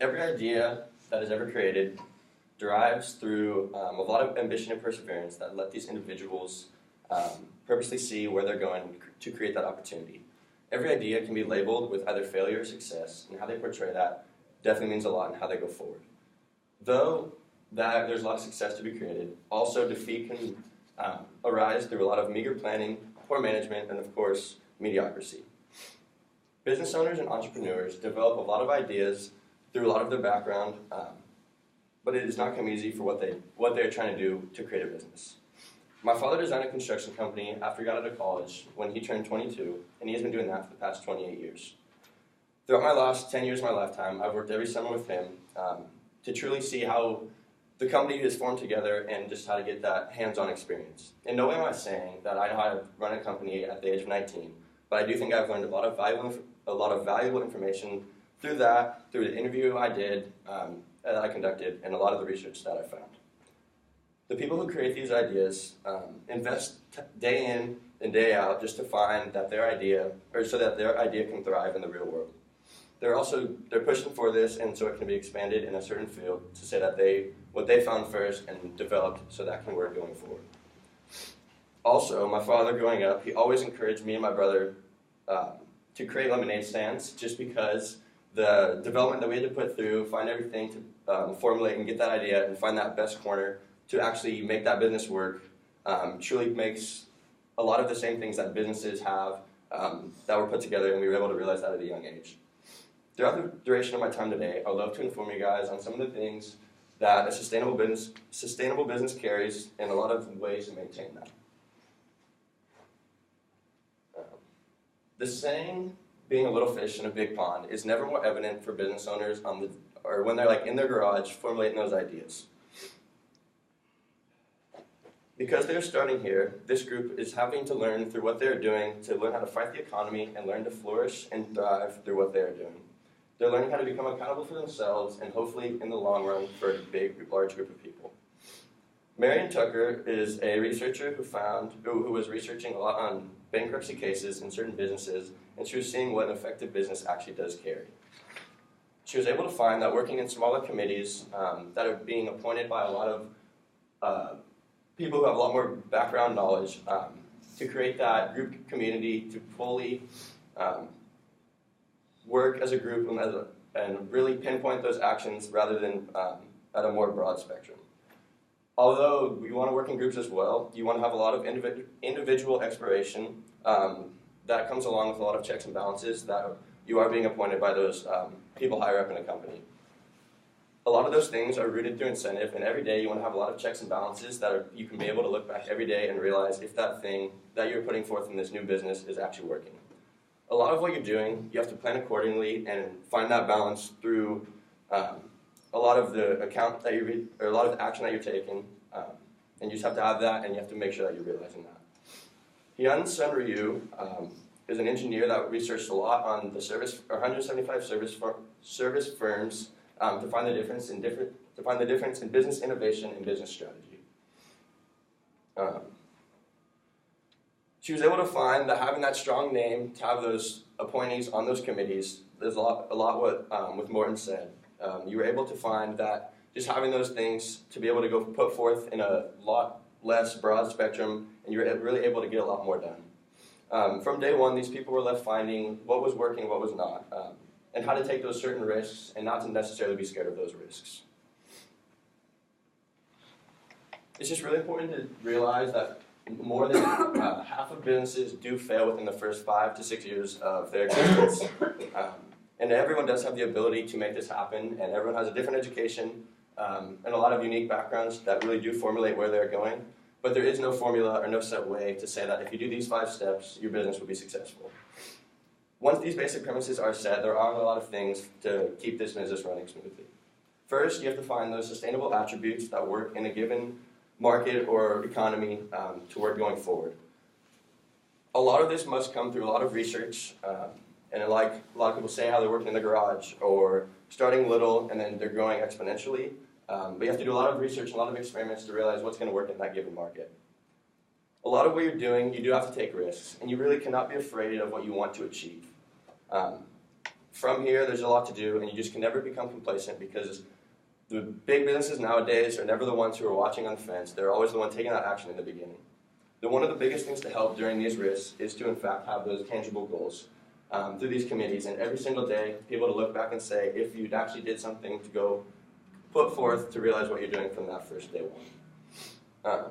Every idea that is ever created derives through a lot of ambition and perseverance that let these individuals purposely see where they're going to create that opportunity. Every idea can be labeled with either failure or success, and how they portray that definitely means a lot in how they go forward. Though that there's a lot of success to be created, also defeat can arise through a lot of meager planning, poor management, and of course, mediocrity. Business owners and entrepreneurs develop a lot of ideas through a lot of their background, but it does not come easy for what they're trying to do to create a business. My father designed a construction company after he got out of college when he turned 22, and he has been doing that for the past 28 years. Throughout my last 10 years of my lifetime, I've worked every summer with him to truly see how the company is formed together and just how to get that hands-on experience. In no way am I saying that I know how to run a company at the age of 19, but I do think I've learned a lot of valuable information through the interview I did, that I conducted, and a lot of the research that I found. The people who create these ideas invest day in and day out just to find that their idea, or so that their idea can thrive in the real world. They're pushing for this, and so it can be expanded in a certain field to say that what they found first and developed so that can work going forward. Also, my father growing up, he always encouraged me and my brother to create lemonade stands just because the development that we had to put through, find everything to formulate and get that idea and find that best corner to actually make that business work truly makes a lot of the same things that businesses have that were put together, and we were able to realize that at a young age. Throughout the duration of my time today, I would love to inform you guys on some of the things that a sustainable business carries and a lot of ways to maintain that. The saying, being a little fish in a big pond, is never more evident for business owners or when they're in their garage formulating those ideas. Because they're starting here, this group is having to learn through what they're doing to learn how to fight the economy and learn to flourish and thrive through what they're doing. They're learning how to become accountable for themselves and hopefully in the long run for a large group of people. Marion Tucker is a researcher who was researching a lot on bankruptcy cases in certain businesses, and she was seeing what an effective business actually does carry. She was able to find that working in smaller committees that are being appointed by a lot of people who have a lot more background knowledge to create that group community to fully work as a group and really pinpoint those actions rather than at a more broad spectrum. Although you want to work in groups as well, you want to have a lot of individual exploration that comes along with a lot of checks and balances that you are being appointed by those people higher up in a company. A lot of those things are rooted through incentive, and every day you want to have a lot of checks and balances that you can be able to look back every day and realize if that thing that you're putting forth in this new business is actually working. A lot of what you're doing, you have to plan accordingly and find that balance through a lot of the account that you read, or a lot of the action that you're taking, and you just have to have that, and you have to make sure that you're realizing that. Hyun Sun Ryu is an engineer that researched a lot on the 175 service firms to find the difference in business innovation and business strategy. She was able to find that having that strong name to have those appointees on those committees, there's a lot what Morton said. You were able to find that just having those things to be able to go put forth in a lot less broad spectrum, and you were really able to get a lot more done. From day one, these people were left finding what was working and what was not, and how to take those certain risks and not to necessarily be scared of those risks. It's just really important to realize that more than half of businesses do fail within the first 5 to 6 years of their existence. And everyone does have the ability to make this happen, and everyone has a different education and a lot of unique backgrounds that really do formulate where they're going. But there is no formula or no set way to say that if you do these 5 steps, your business will be successful. Once these basic premises are set, there are a lot of things to keep this business running smoothly. First, you have to find those sustainable attributes that work in a given market or economy to work going forward. A lot of this must come through a lot of research, and like a lot of people say how they're working in the garage or starting little and then they're growing exponentially. But you have to do a lot of research, a lot of experiments to realize what's going to work in that given market. A lot of what you're doing, you do have to take risks, and you really cannot be afraid of what you want to achieve. from here, there's a lot to do, and you just can never become complacent because the big businesses nowadays are never the ones who are watching on the fence. They're always the one taking that action in the beginning. One of the biggest things to help during these risks is to, in fact, have those tangible goals through these committees, and every single day, be able to look back and say, if you actually did something to go put forth to realize what you're doing from that first day one.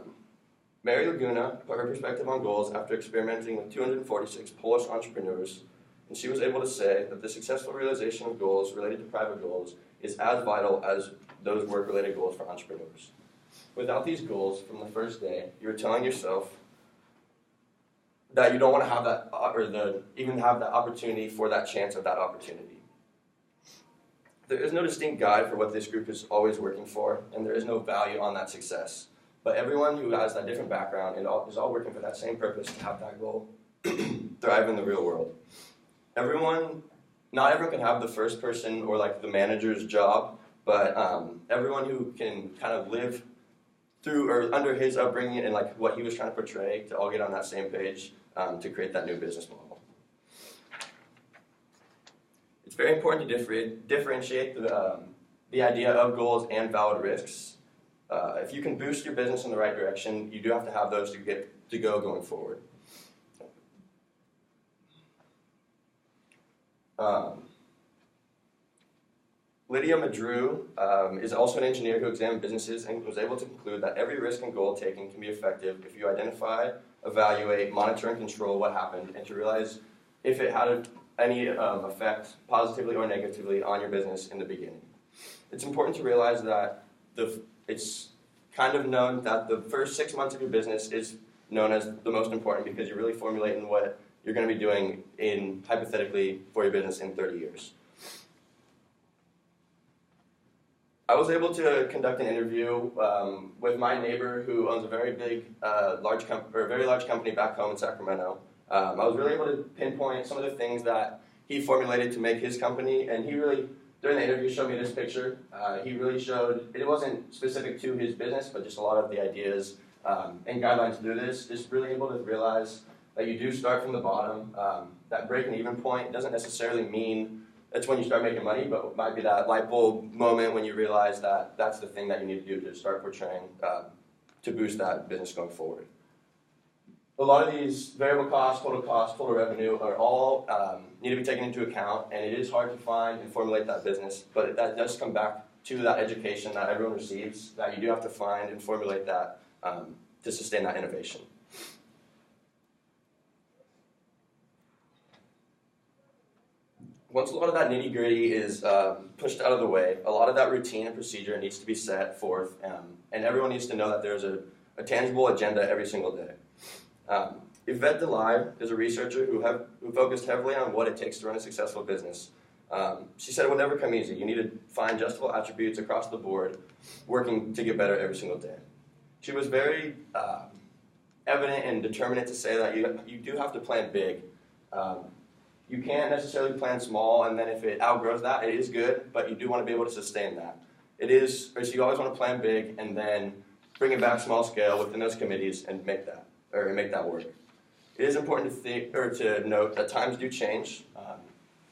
Mary Laguna put her perspective on goals after experimenting with 246 Polish entrepreneurs, and she was able to say that the successful realization of goals related to private goals is as vital as those work-related goals for entrepreneurs. Without these goals from the first day, you're telling yourself that you don't want to have that, or even have that opportunity for that chance of that opportunity. There is no distinct guide for what this group is always working for, and there is no value on that success. But everyone who has that different background is all working for that same purpose to have that goal thrive in the real world. Not everyone can have the first person or like the manager's job, but everyone who can kind of live through or under his upbringing and like what he was trying to portray to all get on that same page to create that new business model. It's very important to differentiate the idea of goals and valid risks. If you can boost your business in the right direction, you do have to have those to get to go going forward. Lydia Madru is also an engineer who examined businesses and was able to conclude that every risk and goal taken can be effective if you identify, evaluate, monitor, and control what happened, and to realize if it had any effect, positively or negatively, on your business in the beginning. It's important to realize that it's kind of known that the first 6 months of your business is known as the most important because you're really formulating what you're going to be doing hypothetically for your business in 30 years. I was able to conduct an interview with my neighbor who owns a very large company back home in Sacramento. I was really able to pinpoint some of the things that he formulated to make his company, and he really, during the interview, showed me this picture. He really showed, it wasn't specific to his business, but just a lot of the ideas and guidelines to do this. Just really able to realize that you do start from the bottom. That break and even point doesn't necessarily mean that's when you start making money, but it might be that light bulb moment when you realize that that's the thing that you need to do to start portraying to boost that business going forward. A lot of these variable costs, total revenue are all need to be taken into account, and it is hard to find and formulate that business, but that does come back to that education that everyone receives, that you do have to find and formulate that to sustain that innovation. Once a lot of that nitty-gritty is pushed out of the way, a lot of that routine and procedure needs to be set forth, and everyone needs to know that there's a tangible agenda every single day. Yvette Delay is a researcher who focused heavily on what it takes to run a successful business. She said it will never come easy. You need to find justifiable attributes across the board, working to get better every single day. She was very evident and determinate to say that you do have to plan big. You can't necessarily plan small, and then if it outgrows that, it is good, but you do want to be able to sustain that. So you always want to plan big and then bring it back small scale within those committees and make that work. It is important to note that times do change.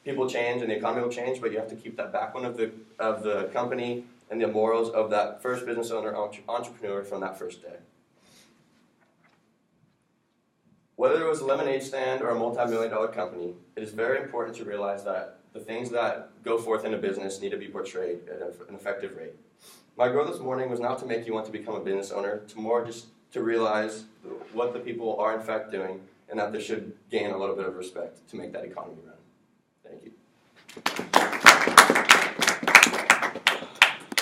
People change and the economy will change, but you have to keep that backbone of the company and the morals of that first business owner, entrepreneur from that first day. Whether it was a lemonade stand or a multi-million-dollar company, it is very important to realize that the things that go forth in a business need to be portrayed at an effective rate. My goal this morning was not to make you want to become a business owner, to more just to realize what the people are in fact doing and that they should gain a little bit of respect to make that economy run.